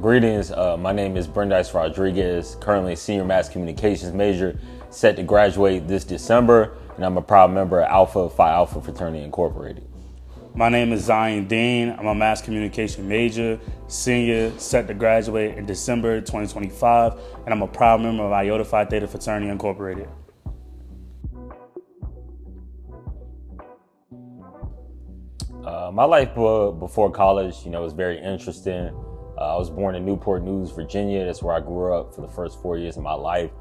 Greetings, my name is Brandeis Rodriguez, currently a senior mass communications major, set to graduate this December, and I'm a proud member of Alpha Phi Alpha Fraternity Incorporated. My name is Zion Dean. I'm a mass communication major, senior, set to graduate in December 2025, and I'm a proud member of Iota Phi Theta Fraternity Incorporated. My life before college, was very interesting. I was born in Newport News, Virginia. That's where I grew up for the first 4 years of my life.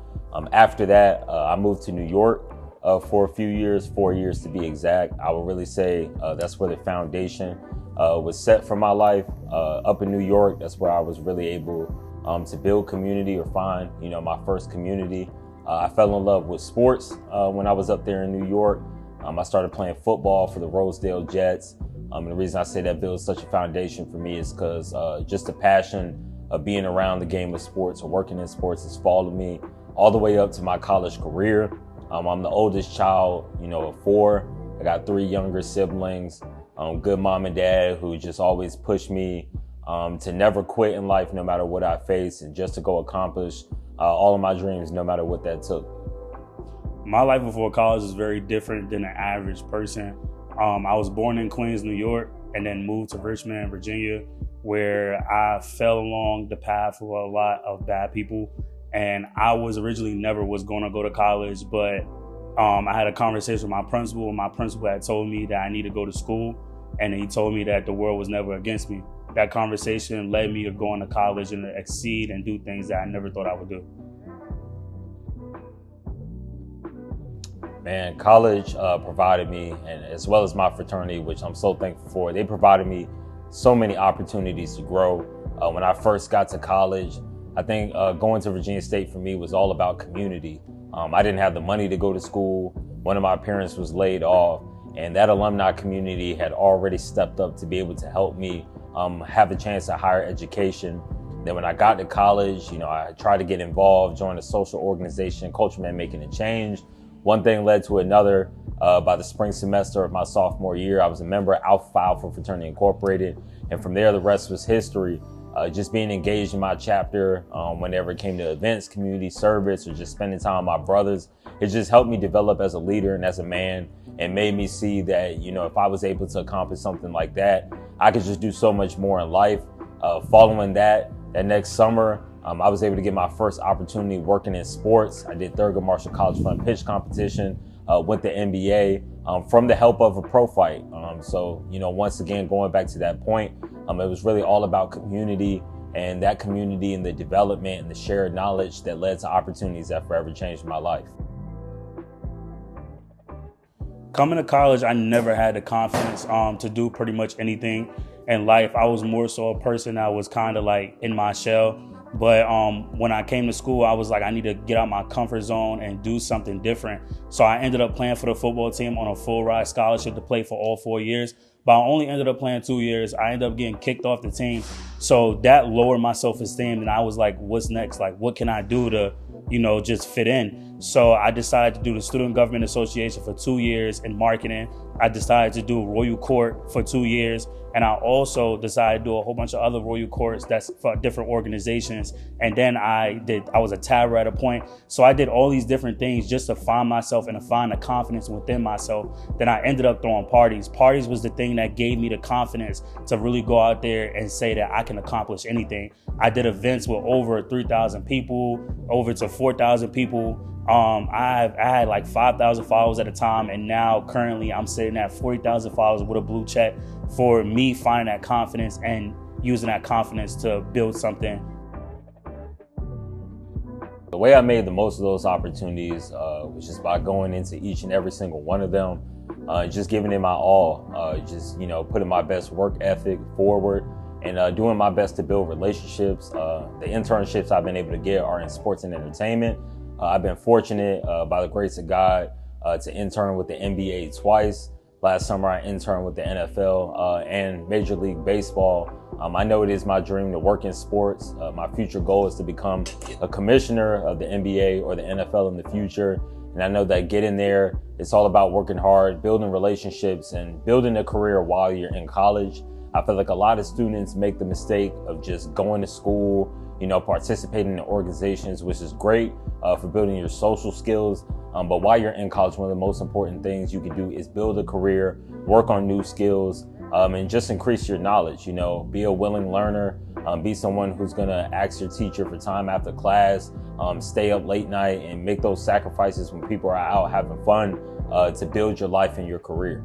After that, I moved to New York for a few years, 4 years to be exact. I would really say that's where the foundation was set for my life. Up in New York, that's where I was really able to build community or find, my first community. I fell in love with sports when I was up there in New York. I started playing football for the Rosedale Jets. And the reason I say that builds such a foundation for me is because just the passion of being around the game of sports or working in sports has followed me all the way up to my college career. I'm the oldest child, of four. I got three younger siblings, good mom and dad who just always pushed me to never quit in life no matter what I face, and just to go accomplish all of my dreams no matter what that took. My life before college is very different than an average person. I was born in Queens, New York, and then moved to Richmond, Virginia, where I fell along the path of a lot of bad people. And I was originally never was going to go to college, but I had a conversation with my principal, and my principal had told me that I need to go to school, and he told me that the world was never against me. That conversation led me to going to college and to exceed and do things that I never thought I would do. Man, college provided me, and as well as my fraternity, which I'm so thankful for, they provided me so many opportunities to grow. When I first got to college, I think going to Virginia State for me was all about community. I didn't have the money to go to school. One of my parents was laid off, and that alumni community had already stepped up to be able to help me have a chance at higher education. Then when I got to college, I tried to get involved, join a social organization, Culture Man Making a Change. One thing led to another. By the spring semester of my sophomore year, I was a member of Alpha Phi Alpha Fraternity Incorporated. And from there, the rest was history. Just being engaged in my chapter, whenever it came to events, community service, or just spending time with my brothers, it just helped me develop as a leader and as a man, and made me see that, if I was able to accomplish something like that, I could just do so much more in life. Following that next summer, I was able to get my first opportunity working in sports. I did Thurgood Marshall College Fund Pitch Competition, went to NBA from the help of a pro fight. So, once again, going back to that point, it was really all about community, and that community and the development and the shared knowledge that led to opportunities that forever changed my life. Coming to college, I never had the confidence to do pretty much anything in life. I was more so a person that was kind of like in my shell. But when I came to school, I was like, I need to get out my comfort zone and do something different. So I ended up playing for the football team on a full ride scholarship to play for all 4 years. But I only ended up playing 2 years. I ended up getting kicked off the team. So that lowered my self-esteem. And I was like, what's next? Like, what can I do to, just fit in? So I decided to do the Student Government Association for 2 years in marketing. I decided to do Royal Court for 2 years. And I also decided to do a whole bunch of other Royal Courts that's for different organizations. And then I was a tabber at a point. So I did all these different things just to find myself and to find the confidence within myself. Then I ended up throwing parties. Parties was the thing that gave me the confidence to really go out there and say that I can accomplish anything. I did events with over 3,000 people, over to 4,000 people. I had like 5,000 followers at a time, and now currently I'm sitting at 40,000 followers with a blue check for me finding that confidence and using that confidence to build something. The way I made the most of those opportunities was just by going into each and every single one of them, just giving it my all, just putting my best work ethic forward, and doing my best to build relationships. The internships I've been able to get are in sports and entertainment. I've been fortunate, by the grace of God, to intern with the NBA twice. Last summer, I interned with the NFL and Major League Baseball. I know it is my dream to work in sports. My future goal is to become a commissioner of the NBA or the NFL in the future. And I know that getting there, it's all about working hard, building relationships, and building a career while you're in college. I feel like a lot of students make the mistake of just going to school, participating in organizations, which is great for building your social skills. But while you're in college, one of the most important things you can do is build a career, work on new skills, and just increase your knowledge. Be a willing learner, be someone who's gonna ask your teacher for time after class, stay up late night, and make those sacrifices when people are out having fun to build your life and your career.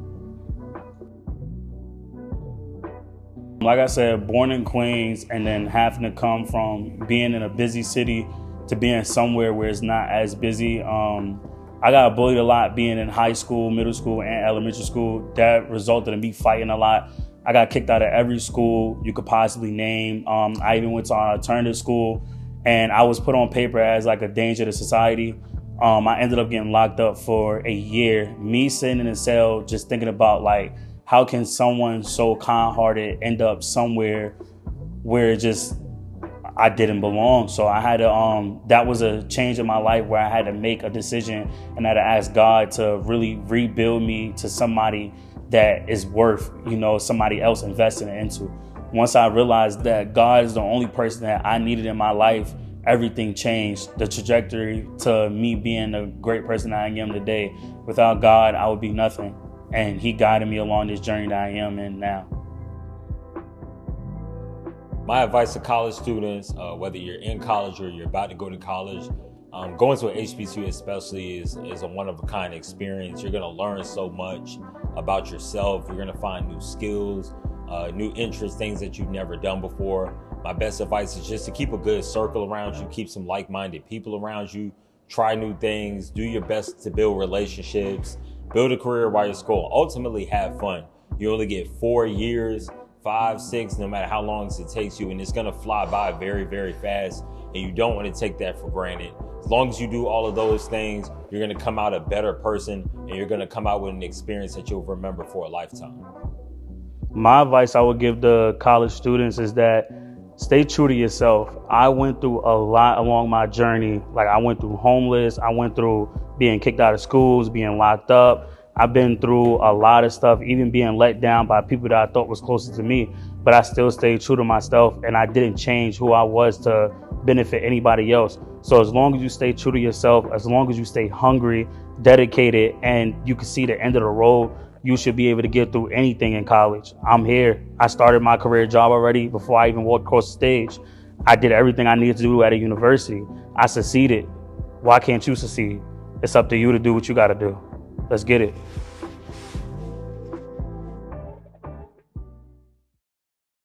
Like I said, born in Queens and then having to come from being in a busy city to being somewhere where it's not as busy. I got bullied a lot being in high school, middle school, and elementary school. That resulted in me fighting a lot. I got kicked out of every school you could possibly name. I even went to an alternative school, and I was put on paper as like a danger to society. I ended up getting locked up for a year. Me sitting in a cell just thinking about like, how can someone so kind-hearted end up somewhere where I didn't belong? So I had to, that was a change in my life where I had to make a decision and I had to ask God to really rebuild me to somebody that is worth, somebody else investing into. Once I realized that God is the only person that I needed in my life, everything changed. The trajectory to me being the great person I am today. Without God, I would be nothing. And he guided me along this journey that I am in now. My advice to college students, whether you're in college or you're about to go to college, going to an HBCU especially is a one-of-a-kind experience. You're going to learn so much about yourself. You're going to find new skills, new interests, things that you've never done before. My best advice is just to keep a good circle around you, keep some like-minded people around you, try new things, do your best to build relationships, build a career while you're in school. Ultimately, have fun. You only get 4 years, 5, 6, no matter how long it takes you, and it's gonna fly by very, very fast, and you don't want to take that for granted. As long as you do all of those things, you're gonna come out a better person, and you're gonna come out with an experience that you'll remember for a lifetime. My advice I would give the college students is that stay true to yourself. I went through a lot along my journey. Like I went through homeless, I went through being kicked out of schools, being locked up. I've been through a lot of stuff, even being let down by people that I thought was closest to me, but I still stayed true to myself and I didn't change who I was to benefit anybody else. So as long as you stay true to yourself, as long as you stay hungry, dedicated, and you can see the end of the road, you should be able to get through anything in college. I'm here. I started my career job already before I even walked across the stage. I did everything I needed to do at a university. I succeeded. Why can't you succeed? It's up to you to do what you got to do. Let's get it.